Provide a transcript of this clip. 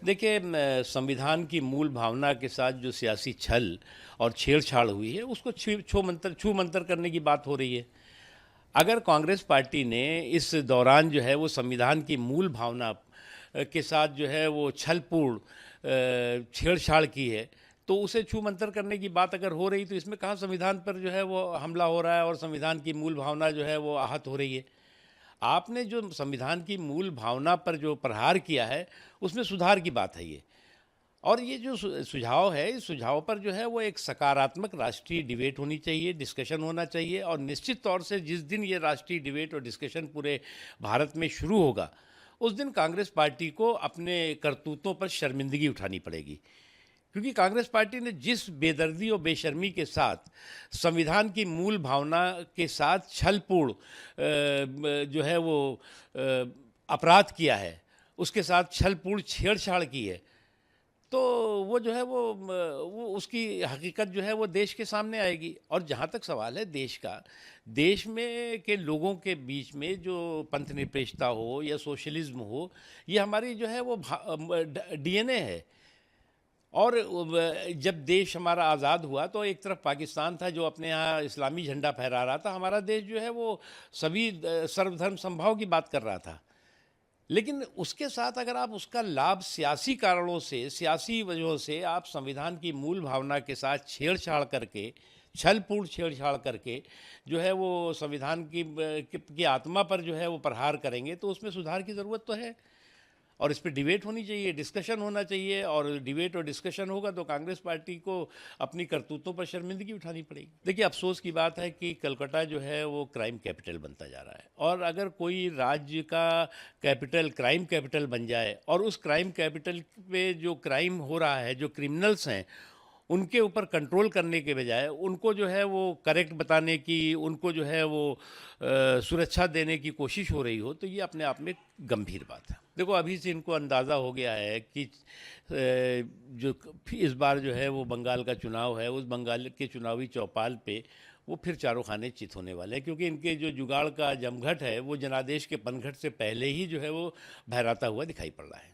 देखिए संविधान की मूल भावना के साथ जो सियासी छल और छेड़छाड़ हुई है उसको छू मंतर करने की बात हो रही है। अगर कांग्रेस पार्टी ने इस दौरान जो है वो संविधान की मूल भावना के साथ जो है वो छलपूर्ण छेड़छाड़ की है, तो उसे छू मंतर करने की बात अगर हो रही तो इसमें कहाँ संविधान पर जो है वो हमला हो रहा है और संविधान की मूल भावना जो है वो आहत हो रही है। आपने जो संविधान की मूल भावना पर जो प्रहार किया है उसमें सुधार की बात है ये। और ये जो सुझाव है, इस सुझाव पर जो है वो एक सकारात्मक राष्ट्रीय डिबेट होनी चाहिए, डिस्कशन होना चाहिए। और निश्चित तौर से जिस दिन ये राष्ट्रीय डिबेट और डिस्कशन पूरे भारत में शुरू होगा, उस दिन कांग्रेस पार्टी को अपने करतूतों पर शर्मिंदगी उठानी पड़ेगी। क्योंकि कांग्रेस पार्टी ने जिस बेदर्दी और बेशर्मी के साथ संविधान की मूल भावना के साथ छलपूर्ण जो है वो अपराध किया है, उसके साथ छलपूर्ण छेड़छाड़ की है, तो वो जो है वो उसकी हकीकत जो है वो देश के सामने आएगी। और जहाँ तक सवाल है देश का, देश में के लोगों के बीच में जो पंथनिरपेक्षता हो या सोशलिज्म हो, ये हमारी जो है वो डीएनए है। और जब देश हमारा आज़ाद हुआ तो एक तरफ पाकिस्तान था जो अपने यहाँ इस्लामी झंडा फहरा रहा था, हमारा देश जो है वो सभी सर्वधर्म समभाव की बात कर रहा था। लेकिन उसके साथ अगर आप उसका लाभ सियासी कारणों से, सियासी वजहों से आप संविधान की मूल भावना के साथ छेड़छाड़ करके, छलपूर्ण छेड़छाड़ करके जो है वो संविधान की आत्मा पर जो है वो प्रहार करेंगे, तो उसमें सुधार की ज़रूरत तो है। और इस पे डिबेट होनी चाहिए, डिस्कशन होना चाहिए। और डिबेट और डिस्कशन होगा तो कांग्रेस पार्टी को अपनी करतूतों पर शर्मिंदगी उठानी पड़ेगी। देखिए अफसोस की बात है कि कलकत्ता जो है वो क्राइम कैपिटल बनता जा रहा है। और अगर कोई राज्य का कैपिटल क्राइम कैपिटल बन जाए और उस क्राइम कैपिटल पे जो क्राइम हो रहा है, जो क्रिमिनल्स हैं, उनके ऊपर कंट्रोल करने के बजाय उनको जो है वो करेक्ट बताने की, उनको जो है वो सुरक्षा देने की कोशिश हो रही हो, तो ये अपने आप में गंभीर बात है। देखो अभी से इनको अंदाज़ा हो गया है कि जो इस बार जो है वो बंगाल का चुनाव है, उस बंगाल के चुनावी चौपाल पे वो फिर चारों खाने चित होने वाले हैं। क्योंकि इनके जो जुगाड़ का जमघट है वो जनादेश के पनघट से पहले ही जो है वो बहराता हुआ दिखाई पड़ रहा है।